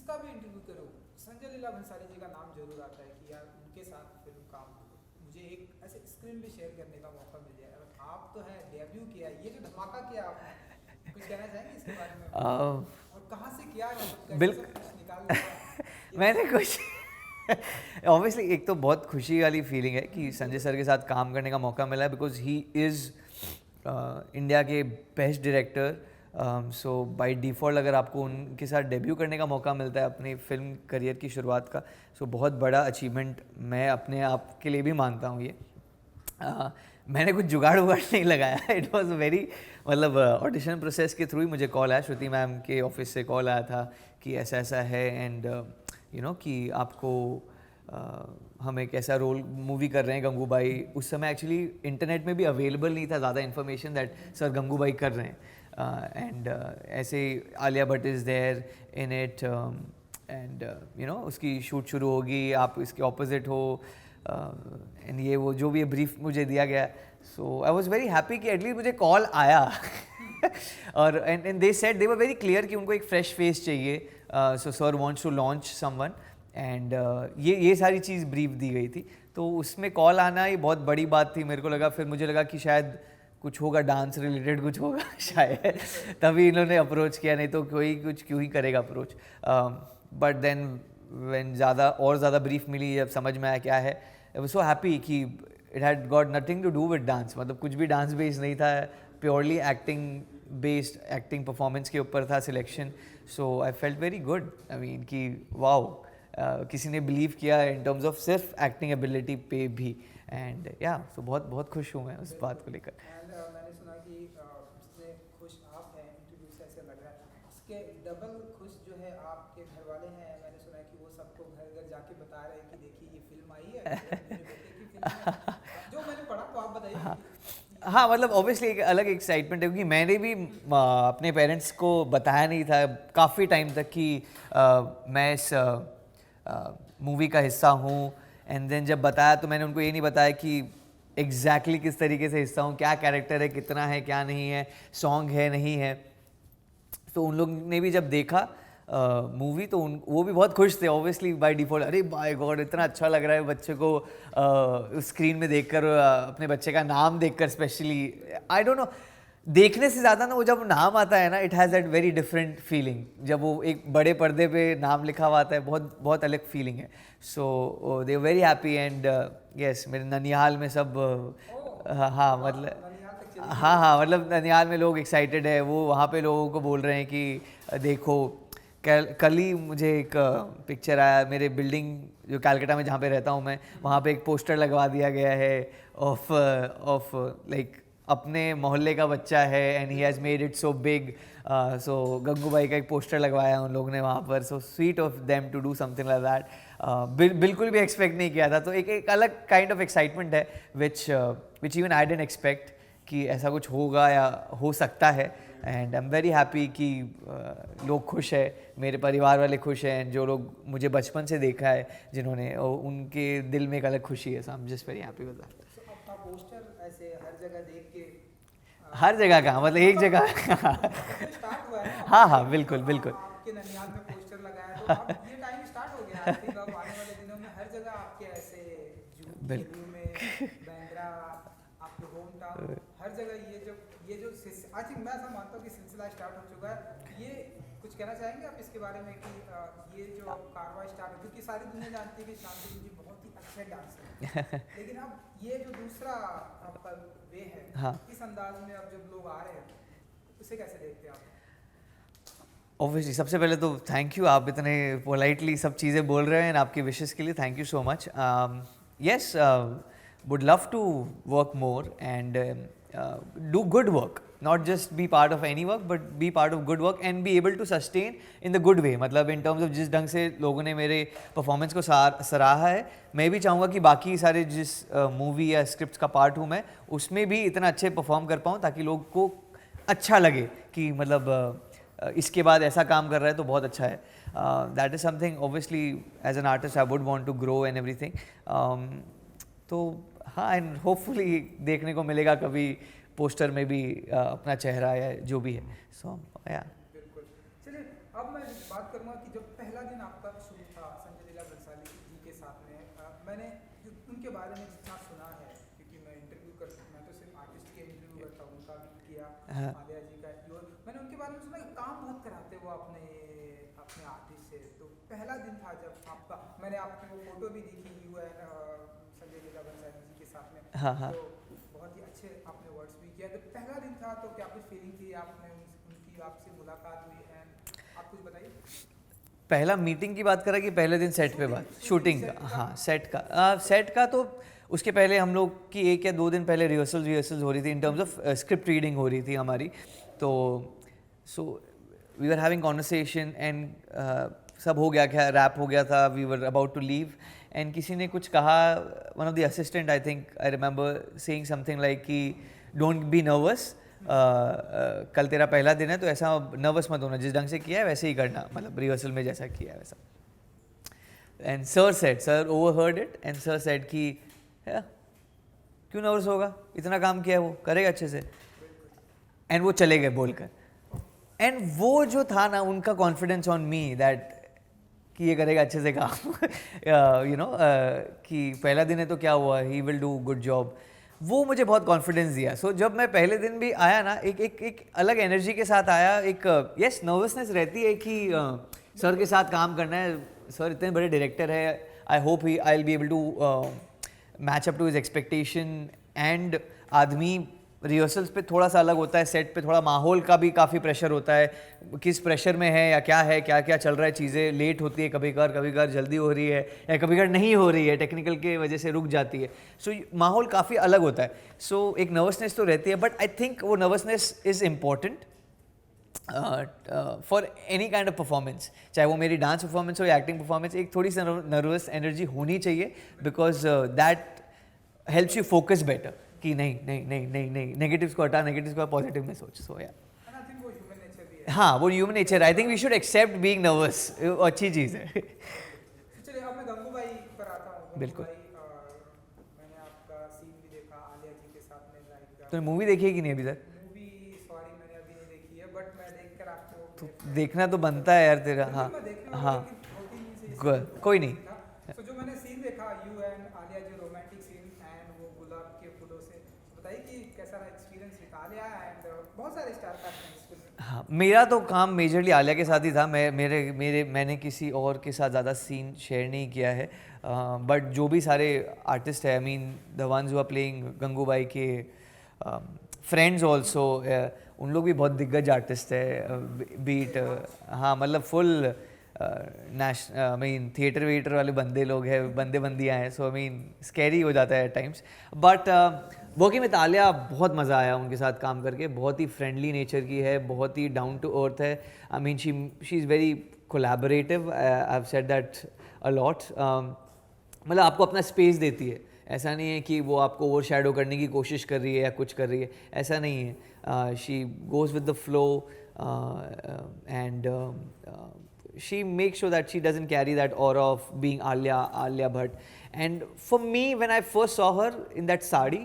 जिसका भी इंटरव्यू करो संजय लीला भंसाली जी का नाम जरूर आता है कि यार उनके साथ फिल्म काम करो, मुझे एक ऐसे स्क्रीन भी शेयर करने का मौका मिल जाए। और आप तो है डेब्यू किया, ये जो धमाका किया आपने, कुछ कहना चाहेंगे इसके बारे में? और कहाँ से किया, मतलब कैसे सब बिल्कुल। कुछ निकाल लिया, ये मैंने बताइए। कुछ ऑब्वियसली एक तो बहुत खुशी वाली फीलिंग है कि संजय सर के साथ काम करने का मौका मिला है, बिकॉज ही इज़ इंडिया के best director. So by default अगर आपको उनके साथ डेब्यू करने का मौका मिलता है अपनी फिल्म करियर की शुरुआत का, सो बहुत बड़ा अचीवमेंट मैं अपने आप के लिए भी मानता हूँ ये। मैंने कुछ जुगाड़ उगाड़ नहीं लगाया, इट वॉज वेरी, मतलब ऑडिशन प्रोसेस के थ्रू ही मुझे कॉल आया, श्रुति मैम के ऑफिस से कॉल आया था कि ऐसा ऐसा है एंड यू नो कि आपको हम एक ऐसा रोल मूवी कर रहे हैं गंगूबाई। उस समय एक्चुअली इंटरनेट में भी अवेलेबल नहीं था ज़्यादा इन्फॉर्मेशन दैट सर गंगूबाई कर रहे हैं, एंड ऐसे Alia Bhatt is there in it and you know उसकी शूट शुरू होगी, आप इसके ऑपोजिट हो एंड ये वो जो भी ब्रीफ मुझे दिया गया। So I was very happy कि एटलीस्ट मुझे कॉल आया और and they said, they were very clear कि उनको एक फ्रेश फेस चाहिए, so sir wants to launch someone and ये सारी चीज़ ब्रीफ दी गई थी। तो उसमें कॉल आना ये बहुत बड़ी बात थी मेरे को लगा, फिर मुझे लगा कि शायद कुछ होगा डांस रिलेटेड कुछ होगा शायद तभी इन्होंने अप्रोच किया, नहीं तो कोई कुछ क्यों ही करेगा अप्रोच। बट देन व्हेन ज़्यादा ब्रीफ मिली, जब समझ में आया क्या है, आई वाज सो हैप्पी कि it had got nothing to do with dance, मतलब कुछ भी डांस बेस्ड नहीं था, purely acting based, acting performance के ऊपर था selection. So I felt very good, I mean कि वाओ, किसी ने बिलीव किया इन टर्म्स ऑफ सिर्फ एक्टिंग एबिलिटी पे भी, एंड या सो बहुत बहुत खुश हूँ मैं उस बात को लेकर। एंड मैंने सुना कि जितने खुश आप हैं इंटरव्यू से ऐसे लग रहा है, इसके डबल खुश जो है आपके घर वाले हैं। मैंने सुना है कि वो सबको घर घर जाके बता रहे हैं कि देखिए ये फिल्म आई है, मेरे बेटे की फिल्म है। जो मैंने पढ़ा, तो आप बताइए हाँ, मतलब ऑब्वियसली एक अलग एक्साइटमेंट है, क्योंकि मैंने भी अपने पेरेंट्स को बताया नहीं था काफ़ी टाइम तक कि मैं इस मूवी का हिस्सा हूँ। एंड देन जब बताया तो मैंने उनको ये नहीं बताया कि एग्जैक्टली किस तरीके से हिस्सा हूँ, क्या कैरेक्टर है, कितना है, क्या नहीं है, सॉन्ग है नहीं है। तो उन लोग ने भी जब देखा मूवी तो वो भी बहुत खुश थे ऑब्वियसली बाय डिफ़ॉल्ट, अरे बाय गॉड इतना अच्छा लग रहा है बच्चे को स्क्रीन में देखकर, अपने बच्चे का नाम देखकर स्पेशली। आई डोंट नो, देखने से ज़्यादा ना वो जब नाम आता है ना, it has that very different feeling, जब वो एक बड़े पर्दे पे नाम लिखा हुआ आता है, बहुत बहुत अलग फीलिंग है। सो they very happy and yes, मेरे ननिहाल में सब हाँ मतलब ननिहाल तक चली गई हाँ है। हाँ, मतलब ननिहाल में लोग एक्साइटेड है, वो वहाँ पे लोगों को बोल रहे हैं कि देखो, कल ही मुझे एक पिक्चर आया मेरे बिल्डिंग जो कैलकाटा में जहाँ पे रहता हूँ मैं, वहाँ पे एक पोस्टर लगवा दिया गया है ऑफ लाइक अपने मोहल्ले का बच्चा है and he has made it so big. So Gangubai का एक पोस्टर लगवाया उन लोगों ने वहाँ पर, so sweet of them to do something like that. बिल्कुल भी एक्सपेक्ट नहीं किया था, तो एक अलग काइंड ऑफ एक्साइटमेंट है which even I didn't expect कि ऐसा कुछ होगा या हो सकता है। And I am very happy कि लोग खुश है, मेरे परिवार वाले खुश हैं, जो लोग मुझे बचपन से देखा है जिन्होंने, उनके दिल में एक अलग खुशी है। So I am just very happy with that. तो आपका पोस्टर ऐसे हर जगह देख के हर जगह का मतलब एक मतलब जगह अभी तो स्टार्ट हुआ है ना, हाँ हाँ, अभी तो बिल्कुल बिल्कुल। आपके ननिहाल में पोस्टर लगाया, तो अब ये टाइम स्टार्ट हो गया। आई थिंक अब आने वाले दिनों में हर जगह आपके ऐसे बिल्कुल जुहू में, बैंड्रा, आपके होम टाउन, हर जगह ये जो आई थिंक मैं ऐसा मानता हूँ कि सिलसिला स्टार्ट हो चुका है। ये कुछ कहना चाहेंगे आप इसके बारे में कि ये जो अब कारवां स्टार्ट है, क्योंकि सारी दुनिया जानती है कि शांति जी बहुत ही अच्छे डांसर हैं, लेकिन अब ये जो दूसरा आपका वे है, हाँ, इस अंदाज में अब जब लोग आ रहे हैं, उसे कैसे देखते हैं आप? ऑब्वियसली सबसे पहले तो थैंक यू, आप इतने पोलाइटली सब चीज़ें बोल रहे हैं, आपकी विशेस के लिए thank you so much. Yes, would love to work more and do good work, not just be part of any work but be part of good work and be able to sustain in the good way, मतलब in terms of जिस ढंग से लोगों ने मेरे performance को सराहा है, मैं भी चाहूँगा कि बाकी सारे जिस मूवी या स्क्रिप्ट का पार्ट हूँ मैं, उसमें भी इतना अच्छे परफॉर्म कर पाऊँ ताकि लोग को अच्छा लगे कि मतलब इसके बाद ऐसा काम कर रहा है तो बहुत अच्छा है। That is something obviously as an artist I would want to grow and everything. तो हाँ, एंड होपफुली देखने को मिलेगा कभी पोस्टर में भी अपना चेहरा या जो भी है। सो या बिल्कुल। चलिए अब मैं बात करूंगा कि जब पहला दिन आपका शुरू था संजय लीला भंसाली जी के साथ में, मैंने जो उनके बारे में जितना सुना है, क्योंकि मैं मैं तो सिर्फ आर्टिस्ट के इंटरव्यू करता हूँ, उनका भी किया, हाँ। आलिया जी का, और मैंने उनके बारे में सुना कि काम बहुत कराते वो अपने अपने आर्टिस्ट से। तो पहला दिन था जब आपका, मैंने आपकी वो फोटो भी देखी, यू एंड संजय लीला भंसाली जी के साथ में, हाँ हाँ। तो बहुत ही अच्छे आपने वर्ड्स भी किया। तो पहला दिन था तो क्या कुछ फीलिंग थी, आपने उनकी आपसे मुलाकात हुई, एंड आप कुछ बताइए। पहला मीटिंग की बात करा कि पहले दिन सेट पे बात, शूटिंग का? हाँ, सेट का तो उसके पहले हम लोग की 1 या 2 दिन पहले रिहर्सल्स हो रही थी, in terms of script reading हो रही थी हमारी। तो so we were having conversation and सब हो गया, क्या रैप हो गया था, we were about to leave and किसी ने कुछ कहा, one of the assistant, I think I remember saying something like कि डोंट बी नर्वस, कल तेरा पहला दिन है तो ऐसा नर्वस मत होना, जिस ढंग से किया है वैसे ही करना, मतलब रिहर्सल में जैसा किया है वैसा। And sir overheard it and sir said कि क्यों नर्वस होगा, इतना काम किया है, वो करेगा अच्छे से। एंड वो चले गए बोलकर। एंड वो जो था ना उनका कॉन्फिडेंस ऑन मी दैट कि ये करेगा अच्छे से काम, यू नो, कि पहला दिन है तो क्या हुआ, he will do good job, वो मुझे बहुत कॉन्फिडेंस दिया। सो जब मैं पहले दिन भी आया ना, एक अलग एनर्जी के साथ आया। एक यस नर्वसनेस रहती है कि सर के साथ काम करना है, सर इतने बड़े डायरेक्टर है, I hope I will be able to match up to his expectation. And आदमी रिहर्सल्स पे थोड़ा सा अलग होता है, सेट पे थोड़ा माहौल का भी काफ़ी प्रेशर होता है, किस प्रेशर में है क्या क्या चल रहा है, चीज़ें लेट होती है, कभी कभार जल्दी हो रही है या कभी कभार नहीं हो रही है, टेक्निकल के वजह से रुक जाती है। सो माहौल काफ़ी अलग होता है। सो एक नर्वसनेस तो रहती है, बट आई थिंक वो nervousness is important for any kind of performance, चाहे वो मेरी डांस परफॉर्मेंस हो या एक्टिंग परफॉर्मेंस। एक थोड़ी सी नर्वस एनर्जी होनी चाहिए, because that helps you focus better कि नहीं नेगेटिव्स को हटा, नेगेटिव्स को पॉजिटिव में सोच। सो या And I think वो ह्यूमन नेचर भी है। हाँ, वो human nature, I think we should accept being nervous, अच्छी चीज़ है। तो चलिए अब मैं गंगूबाई पर आता हूँ। बिल्कुल। मैंने आपका सीन भी देखा आलिया जी के साथ में, लाइक तो मूवी देखी है कि नहीं अभी तक? मूवी, सॉरी मैंने अभी नहीं देखी है, बट मैं देखकर आपको तो देखना तो बनता है यार तेरा। हाँ मैं देख रहा हूँ, हाँ, लेकिन 2-3 दिन से कोई नहीं। तो जो मैंने सीन देखा you and Alia ji, romantic scene and वो गुलाब के फूलों से, बताइए कि कैसा रहा एक्सपीरियंस विद आलिया एंड बहुत सारे स्टार कास्ट हैं इसमें। हाँ, मेरा तो काम मेजरली आलिया के साथ ही था। मैंने किसी और के साथ ज़्यादा सीन शेयर नहीं किया है, बट जो भी सारे आर्टिस्ट है, I mean the ones who are playing Gangubai के फ्रेंड्स ऑल्सो, उन लोग भी बहुत दिग्गज आर्टिस्ट है, बीट हाँ मतलब फुल आई मीन थिएटर वीटर वाले बंदे लोग हैं, बंदियाँ हैं। सो आई मीन स्कैरी हो जाता है at times, but working with Alia बहुत मज़ा आया उनके साथ काम करके। बहुत ही फ्रेंडली नेचर की है, बहुत ही डाउन टू अर्थ है। I mean she is very collaborative, I have said that a lot. मतलब आपको अपना स्पेस देती है, ऐसा नहीं है कि वो आपको ओवर शैडो करने की कोशिश कर रही है या कुछ कर रही है, ऐसा नहीं है। She goes with the flow and she makes sure that she doesn't carry that aura of being Alia Bhatt. And for me, when I first saw her in that sari,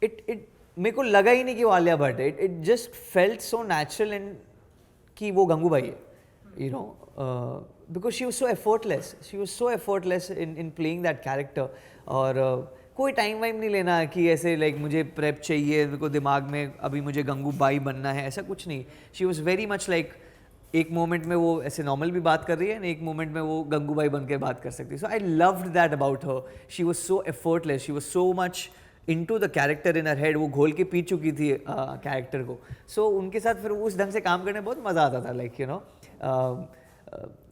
it मेरे को लगा ही नहीं कि वो आलिया भट्ट है. It just felt so natural and कि वो गंगूबाई है, you know, because she was so effortless. She was so effortless in playing that character. और कोई टाइम वाइम नहीं लेना कि ऐसे लाइक मुझे प्रेप चाहिए, मेरे को दिमाग में अभी मुझे गंगूबाई बनना है, ऐसा कुछ नहीं. She was very much like एक मोमेंट में वो ऐसे नॉर्मल भी बात कर रही है, एक मोमेंट में वो गंगूबाई बन के बात कर सकती है. So I loved that about her. She was so effortless, she was so much into the character in her head. वो घोल के पी चुकी थी कैरेक्टर को. सो उनके साथ फिर उस ढंग से काम करने में बहुत मज़ा आता था. Like you know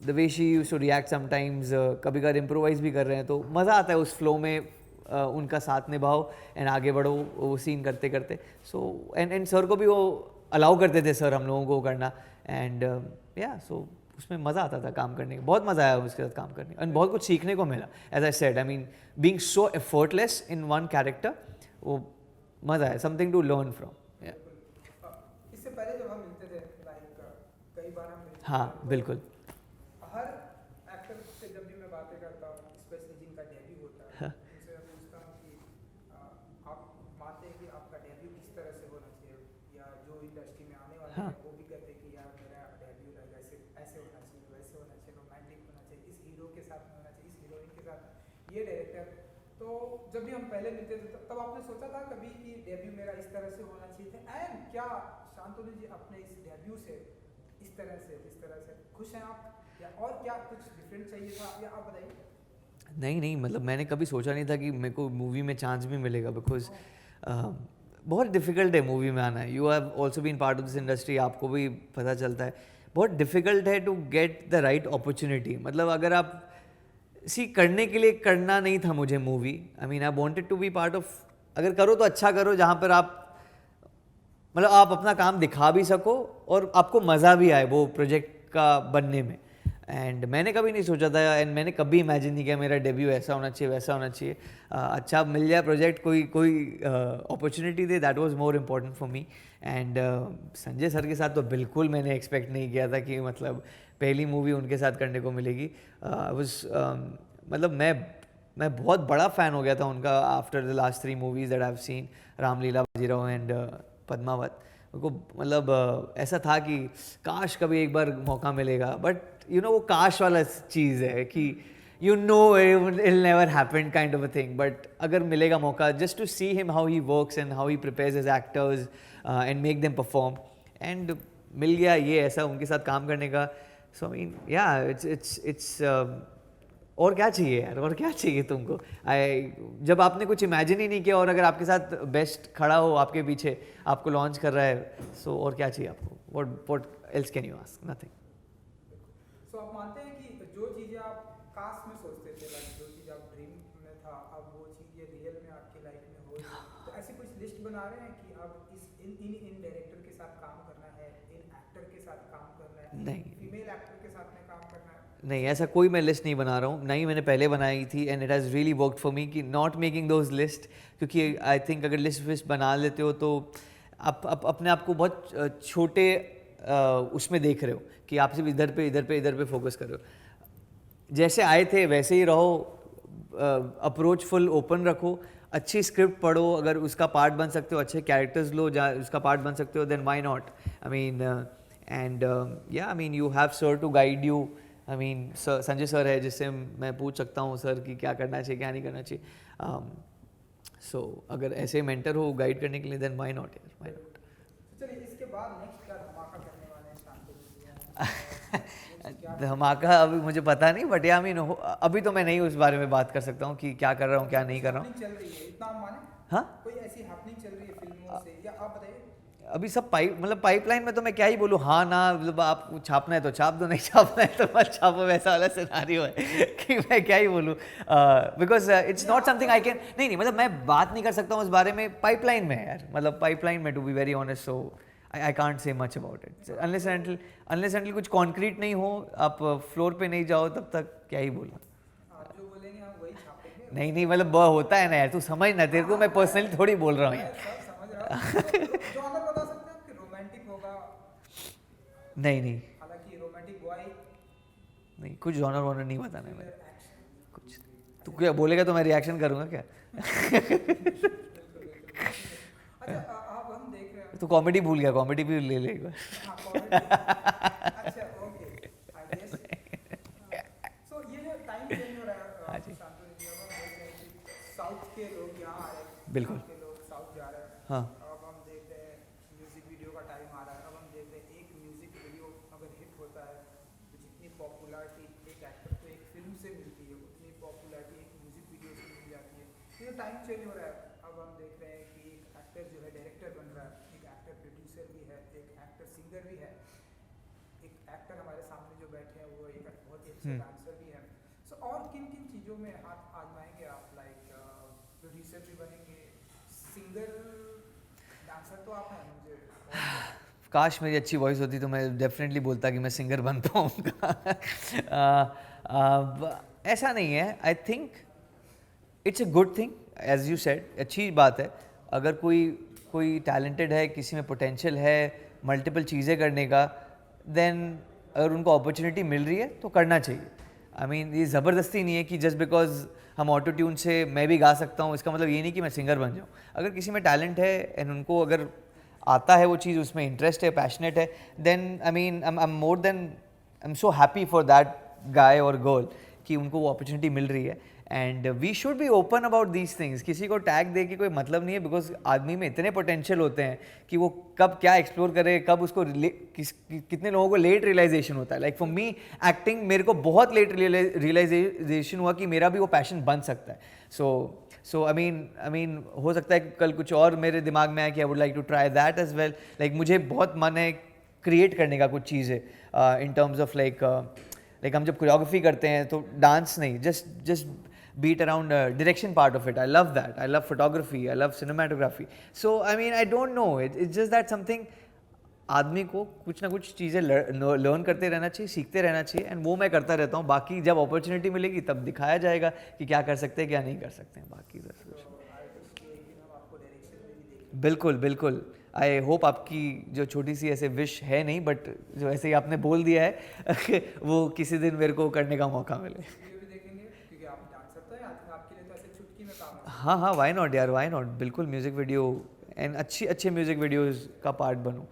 the way she used to react sometimes, कभी कभार इम्प्रोवाइज भी कर रहे हैं तो मज़ा आता है उस फ्लो में. उनका साथ निभाओ एंड आगे बढ़ो वो सीन करते करते. सो एंड सर को भी वो अलाउ करते थे सर हम लोगों को करना. एंड या सो उसमें मज़ा आता था काम करने का. बहुत मज़ा आया उसके साथ काम करने एंड बहुत कुछ सीखने को मिला. As I said, I mean being so effortless in one character, वो मज़ा है. Something to learn from. इससे पहले जब हम मिलते थे, लाइक कई बार हम मिलते हाँ थे, बिल्कुल. हर एक्टर से जब भी मैं बातें करता हूँ, स्पेशली जिनका डेब्यू होता है, उनसे मैं पूछता हूँ कि आप मानते हैं कि आपका डेब्यू किस तरह से होना चाहिए, या जो इंडस्ट्री में आने वाले हैं वो भी कहते हैं कि यार मेरा डेब्यू रहेगा ये डायरेक्टर, तो जब भी हम पहले मिलते थे तब आपने सोचा था कभी कि डेब्यू मेरा इस तरह से होना चाहिए था, एंड क्या शांतनु जी अपने इस डेब्यू से इस तरह से खुश हैं आप, या और क्या कुछ डिफरेंट चाहिए था, या आप बताइए। नहीं नहीं, मतलब मैंने कभी सोचा नहीं था कि मेरे को मूवी में चांस भी मिलेगा, बिकॉज बहुत डिफ़िकल्ट है मूवी में आना। You have also been part of this industry, आपको भी पता चलता है बहुत डिफ़िकल्ट है to get the right opportunity. मतलब अगर आप करने के लिए करना नहीं था मुझे movie, I mean I wanted to be part of, अगर करो तो अच्छा करो जहाँ पर आप मतलब आप अपना काम दिखा भी सको और आपको मज़ा भी आए वो प्रोजेक्ट का बनने में। एंड मैंने कभी नहीं सोचा था, एंड मैंने कभी इमेजिन नहीं किया मेरा डेब्यू ऐसा होना चाहिए वैसा होना चाहिए। अच्छा मिल जाए प्रोजेक्ट, कोई opportunity they, that was more important for me. And Sanjay sir के साथ तो बिल्कुल मैंने एक्सपेक्ट नहीं किया था कि मतलब पहली मूवी उनके साथ करने को मिलेगी। मतलब मैं बहुत बड़ा फ़ैन हो गया था उनका after the last 3 movies that I have seen, Ramleela, Bajirao and Padmaavat. उनको मतलब ऐसा था कि काश कभी एक बार मौका मिलेगा, बट वो काश वाला चीज़ है कि it'll never happen kind of a thing, but अगर मिलेगा मौका, just to see him how he works and how he prepares his actors and make them perform, and मिल गया ये ऐसा उनके साथ काम करने का। So I mean yeah, it's और क्या चाहिए यार, और क्या चाहिए तुमको। जब आपने कुछ इमेजिन ही नहीं किया और अगर आपके साथ बेस्ट खड़ा हो आपके पीछे, आपको लॉन्च कर रहा है, सो और क्या चाहिए आपको, what else can you ask, nothing। सो आप मानते हैं कि जो चीज़ें आप कास्ट में सोचते थे, लाइक जो चीज़ आप ड्रीम में था, अब वो चीज़ ये रियल में आपकी लाइफ में हो रही है, तो ऐसी कुछ लिस्ट बना रहे हैं कि अब इन डायरेक्टर के साथ काम करना है, इन एक्टर के साथ काम करना है, नहीं फीमेल एक्टर के साथ में काम करना है? नहीं, ऐसा कोई मैं लिस्ट नहीं बना रहा हूँ, नहीं मैंने पहले बनाई थी, and it has really worked for me कि नॉट मेकिंग दोज लिस्ट, क्योंकि आई थिंक अगर लिस्ट बना लेते हो तो आप अपने आप को बहुत छोटे उसमें देख रहे हो कि आप सिर्फ इधर पे फोकस कर रहे हो। जैसे आए थे वैसे ही रहो, अप्रोचफुल ओपन रखो, अच्छी स्क्रिप्ट पढ़ो, अगर उसका पार्ट बन सकते हो, अच्छे कैरेक्टर्स लो जहाँ उसका पार्ट बन सकते हो, then why not. I mean and yeah I mean you have sir to guide you. I mean Sanjay sir है जिससे मैं पूछ सकता हूँ सर कि क्या करना चाहिए क्या नहीं करना चाहिए। सो अगर ऐसे मेंटर हो गाइड करने के लिए, देन व्हाई नॉट यार, व्हाई नॉट। चलिए इसके बाद नेक्स्ट क्या धमाका करने वाले हैं शांतनु जी? धमाका अभी मुझे पता नहीं, बट या मीन अभी तो मैं नहीं उस बारे में बात कर सकता हूँ कि क्या कर रहा हूँ क्या नहीं कर रहा हूँ। चल रही है इतना हम माने? हाँ, कोई ऐसी हैपनिंग चल रही है फिल्मों से, या आप बताइए। अभी सब पाइपलाइन में, तो मैं क्या ही बोलूँ, हाँ ना, मतलब आप छापना है तो छाप दो, नहीं छापना है तो मत छापो, वैसा वाला सिनारियो है कि मैं क्या ही बोलूँ, because it's not something I can, नहीं मतलब मैं बात नहीं कर सकता हूँ उस बारे में, पाइपलाइन में है यार, मतलब पाइपलाइन में, to be very honest, so I can't say much about it unless and कुछ कॉन्क्रीट नहीं हो, आप फ्लोर पे नहीं जाओ, तब तक क्या ही बोलूँ। आप जो बोलेंगे हम वही छापेंगे। नहीं मतलब होता है ना यार, तू समझ ना, तेरे को मैं पर्सनली थोड़ी बोल रहा हूँ यार। सब समझ रहा हूँ। जो अगर बता सकते हैं कि रोमांटिक होगा, नहीं हालांकि रोमांटिक बॉय, नहीं, कुछ जॉनर वॉनर नहीं बताना है मेरे एक्शन। कुछ। तू क्या बोलेगा तो मैं रिएक्शन करूँगा क्या? अच्छा अब हम देख रहे हैं। तू कॉमेडी भूल गया, कॉमेडी भी ले ले एक बार। हाँ, अच्छा ओके, आई गेस। सो ये जो टाइम चेंज हो रहा है हाँ जी। शांतनु जी, अब हम देख रहे हैं कि साउथ के लोग यहाँ आ रहे हैं, बिल्कुल। के लोग साउथ जा रहे हैं। हाँ अब हम देख रहे हैं म्यूजिक वीडियो का टाइम आ रहा है, अब हम देख रहे हैं एक म्यूजिक वीडियो अगर हिट होता है तो जितनी पॉपुलैरिटी एक एक्टर को एक फिल्म से मिलती है, उतनी पॉपुलैरिटी एक म्यूजिक वीडियो से मिल जाती है। ये टाइम चेंज हो रहा है, अब हम देख रहे हैं कि एक एक्टर जो है डायरेक्टर बन रहा है, एक एक्टर प्रोड्यूसर भी है, एक एक्टर सिंगर भी है, एक एक्टर हमारे सामने जो बैठे हैं वो एक बहुत ही अच्छे डांसर भी हैं। सो और किन किन चीज़ों में हाथ आजमाएंगे आप, लाइक प्रोड्यूसर भी बनेंगे, सिंगर, डांसर तो आप हैं मुझे। काश मेरी अच्छी वॉइस होती तो मैं डेफिनेटली बोलता कि मैं सिंगर बन पाऊँगा। ऐसा नहीं है, I think it's a good thing, as you said, अच्छी बात है। अगर कोई टैलेंटेड है, किसी में पोटेंशियल है मल्टीपल चीज़ें करने का, देन अगर उनको अपॉर्चुनिटी मिल रही है तो करना चाहिए। आई मीन ये ज़बरदस्ती नहीं है कि जस्ट बिकॉज हम ऑटो ट्यून से मैं भी गा सकता हूँ, इसका मतलब ये नहीं कि मैं सिंगर बन जाऊँ। अगर किसी में टैलेंट है एंड उनको अगर आता है वो चीज़, उसमें इंटरेस्ट है, पैशनेट है, then I mean I am so happy for that guy और गर्ल कि उनको वो अपॉर्चुनिटी मिल रही है। And we should be open about these things. किसी को टैग दे के कोई मतलब नहीं है, बिकॉज आदमी में इतने पोटेंशियल होते हैं कि वो कब क्या एक्सप्लोर करे, कब उसको कितने लोगों को लेट रियलाइजेशन होता है. लाइक फॉर मी एक्टिंग मेरे को बहुत लेट रियलाइजेशन हुआ कि मेरा भी वो पैशन बन सकता है. सो आई मीन हो सकता है कि कल कुछ और मेरे दिमाग में आए कि I would like to try that as well. Like मुझे बहुत मन है क्रिएट करने का कुछ चीज़ें इन टर्म्स ऑफ लाइक हम जब कोरियोग्राफी करते हैं तो डांस नहीं, just beat around direction part of it. I love that. I love photography. I love cinematography. So I mean, I don't know. It's just that something आदमी को कुछ ना कुछ चीज़ें लर्न करते रहना चाहिए, सीखते रहना चाहिए, एंड वो मैं करता रहता हूँ. बाकी जब अपॉर्चुनिटी मिलेगी तब दिखाया जाएगा कि क्या कर सकते हैं क्या नहीं कर सकते हैं. बाकी बिल्कुल बिल्कुल. आई होप आपकी जो छोटी सी ऐसे विश है नहीं, बट जो ऐसे ही आपने बोल दिया है वो किसी दिन मेरे को करने का मौका मिले. हाँ हाँ, वाई नॉट यार, वाई नॉट. बिल्कुल म्यूज़िक वीडियो एंड अच्छे म्यूज़िक वीडियोज़ का पार्ट बनूँ.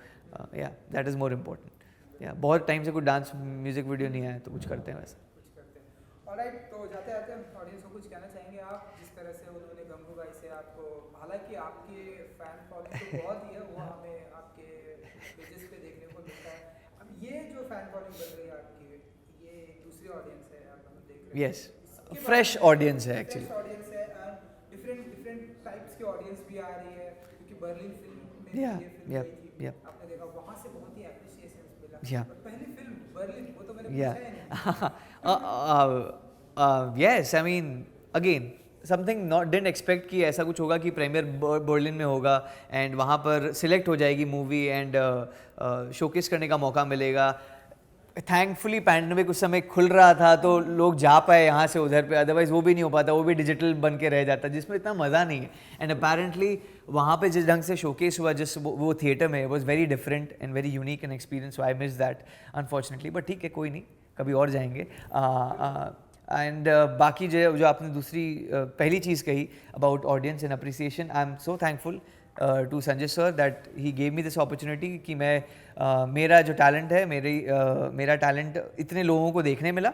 या दैट इज़ मोर इम्पोर्टेंट. या बहुत टाइम से कोई डांस म्यूज़िक वीडियो नहीं आया तो कुछ करते हैं वैसा. ऑलराइट, तो जाते जाते ऑडियंस को कुछ कहना चाहेंगे आप, जिस तरह से उन्होंने गंगू भाई से आपको, हालांकि आपके फैन फॉलोइंग तो बहुत ही है, वो हमें आपके पेजेस पे देखने को मिलता है. अब ये जो फैन फॉलोइंग बन रही है आपकी, ये दूसरी ऑडियंस है, आप हम देख रहे हैं. यस, फ्रेश ऑडियंस है एक्चुअली. ऑडियंस है, डिफरेंट टाइप्स की ऑडियंस भी आ रही है, क्योंकि बर्लिन फिल्म में Yeah, ये फिल्म yeah, गई थी, yeah. आपने देखा वहाँ से बहुत ही एप्रिसिएशन मिला. Yeah. और पहली फिल्म बर्लिन, वो तो मैंने पूछा ही नहीं. Yes, I mean, again, something not didn't expect कि ऐसा कुछ होगा कि प्रीमियर बर्लिन में होगा एंड वहाँ पर सिलेक्ट हो जाएगी मूवी एंड शोकेस करने का मौका मिलेगा. थैंकफुली पैंडेमिक उस समय खुल रहा था तो लोग जा पाए यहाँ से उधर पे, अदरवाइज वो भी नहीं हो पाता, वो भी डिजिटल बन के रह जाता जिसमें इतना मज़ा नहीं है. एंड अपेरेंटली वहाँ पे जिस ढंग से शोकेस हुआ, जिस वो थिएटर में, was very different and very unique an experience. So I miss that unfortunately, but ठीक है, कोई नहीं, कभी और जाएंगे. एंड बाकी जो आपने दूसरी पहली चीज़ कही about audience and appreciation, I am so thankful to Sanjay sir that he gave me this opportunity कि मैं मेरा जो टैलेंट है, मेरा टैलेंट इतने लोगों को देखने मिला.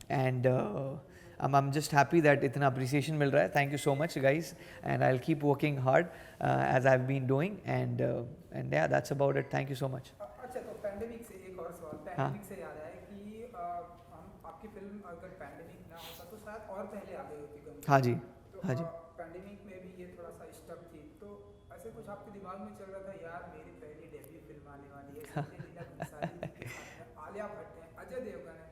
And I am just happy that इतना अप्रिसिएशन मिल रहा है. Thank you so much guys, and I will keep working hard as I have been doing. And yeah that's about it. Thank you so much. अच्छा, तो pandemic से एक और सवाल, पैंडेमिक से याद आया कि हम आपकी फिल्म अगर पैंडेमिक ना होता तो शायद और पहले आ गई होती. हाँ जी, तो हाँ जी. पैंडेमिक में भी ये थोड़ा सा स्टक थी, तो ऐसे कुछ आपके दिमाग में चल रहा था, यार मेरी पहली डेब्यू फिल्म आने वाली है, आलिया भट्ट है, अजय देवगन है,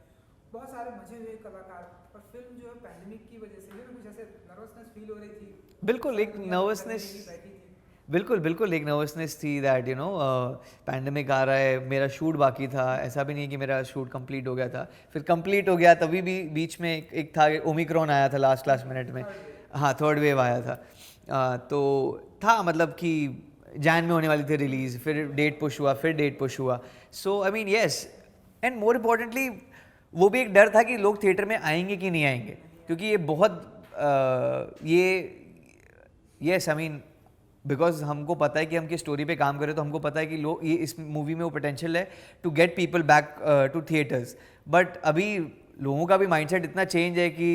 बहुत सारे मजे हुए कलाकार, पर फिल्म जो है पैंडेमिक की वजह से कुछ ऐसे नर्वसनेस फील हो रही थी. बिल्कुल एक नर्वसनेस एक नर्वसनेस थी दैट यू नो पैंडेमिक आ रहा है, मेरा शूट बाकी था. ऐसा भी नहीं कि मेरा शूट कंप्लीट हो गया था, फिर कंप्लीट हो गया तभी भी बीच में एक था ओमिक्रॉन आया था लास्ट मिनट में. हाँ, थर्ड वेव आया था. तो था मतलब कि जैन में होने वाली थी रिलीज़, फिर डेट पुश हुआ. So I mean yes, and more importantly वो भी एक डर था कि लोग थिएटर में आएंगे कि नहीं आएंगे, क्योंकि ये बहुत येस आई मीन बिकॉज हमको पता है कि हम किस स्टोरी पे काम करें, तो हमको पता है कि लोग ये इस मूवी में वो पोटेंशियल है to get people back to theatres. But अभी लोगों का भी माइंडसेट इतना चेंज है कि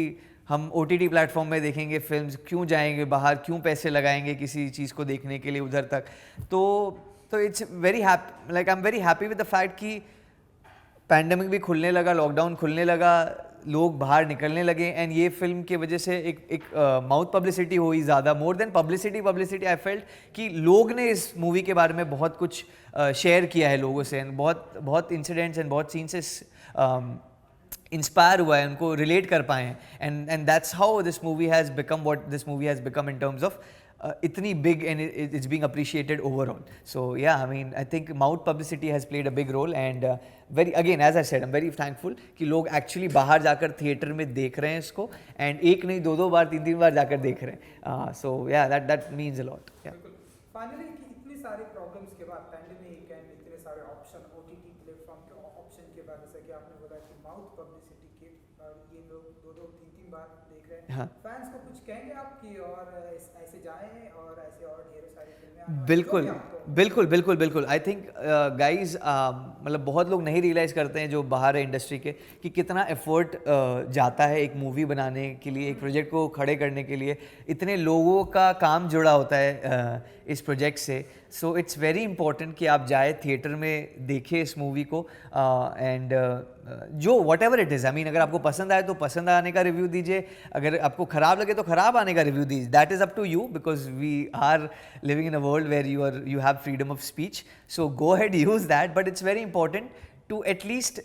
हम OTT प्लेटफॉर्म में देखेंगे फिल्म्स, क्यों जाएंगे बाहर, क्यों पैसे लगाएंगे किसी चीज़ को देखने के लिए उधर तक. तो it's very happy, like I am very happy with the fact कि पैंडेमिक भी खुलने लगा, लॉकडाउन खुलने लगा, लोग बाहर निकलने लगे, एंड ये फिल्म की वजह से एक माउथ पब्लिसिटी हुई ज़्यादा, more than publicity I felt कि लोग ने इस मूवी के बारे में बहुत कुछ शेयर किया है लोगों से, एंड बहुत इंसिडेंट्स एंड बहुत सीन से इंस्पायर हुआ है, उनको रिलेट कर पाए हैं. And that's how this movie has become what this movie has become in terms of itni big, and it's being appreciated overall. So yeah, I mean, I think mouth publicity has played a big role, and very, again, as I said, I'm very thankful कि लोग actually बाहर जाकर theatre में देख रहे हैं इसको, and एक नहीं, दो बार, तीन बार जाकर देख रहे हैं. So yeah, that means a lot. Yeah. Finally, इतनी सारी प्रॉब्लम्स के बाद, पैंडेमिक एंड इतने सारे ऑप्शन, OTT प्लेटफॉर्म के ऑप्शन के बाद, जैसा कि आपने बोला कि माउथ पब्लिसिटी के ये लोग दो तीन बार देख देख रहे हैं, हाँ। फैंस को कुछ कहेंगे आप कि और ऐसे जाएं और ऐसे और ढेरों सारी फिल्में आने वाली हैं, बिल्कुल जो भी आपको बिल्कुल बिल्कुल बिल्कुल आई थिंक गाइज मतलब बहुत लोग नहीं रियलाइज़ करते हैं जो बाहर है इंडस्ट्री के कि कितना एफर्ट जाता है एक मूवी बनाने के लिए, एक प्रोजेक्ट को खड़े करने के लिए, इतने लोगों का काम जुड़ा होता है इस प्रोजेक्ट से. सो इट्स वेरी इंपॉर्टेंट कि आप जाए थिएटर में देखें इस मूवी को एंड जो what ever it is, I mean अगर आपको पसंद आए तो पसंद आने का रिव्यू दीजिए, अगर आपको ख़राब लगे तो ख़राब आने का रिव्यू दीजिए. That is up to you because we are living in a world where you have freedom of speech, so go ahead, use that, but it's very important to at least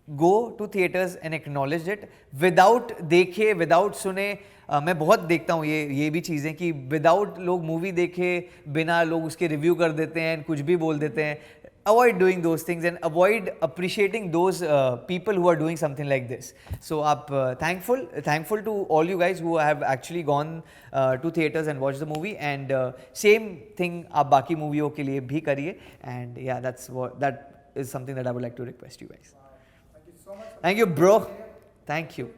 go to theaters and acknowledge it without देखे, without सुने. मैं बहुत देखता हूँ ये भी चीज़ें कि विदाउट लोग मूवी देखे बिना लोग उसके रिव्यू कर देते हैं, कुछ भी बोल देते हैं. Avoid doing those things and avoid appreciating those people who are doing something like this. So आप thankful to all you guys who have actually gone to theaters and watched the movie, and same thing आप बाकी मूवियों के लिए भी करिए. And yeah, that is something that I would like to request you guys. Thank you so much. Thank you bro. Thank you.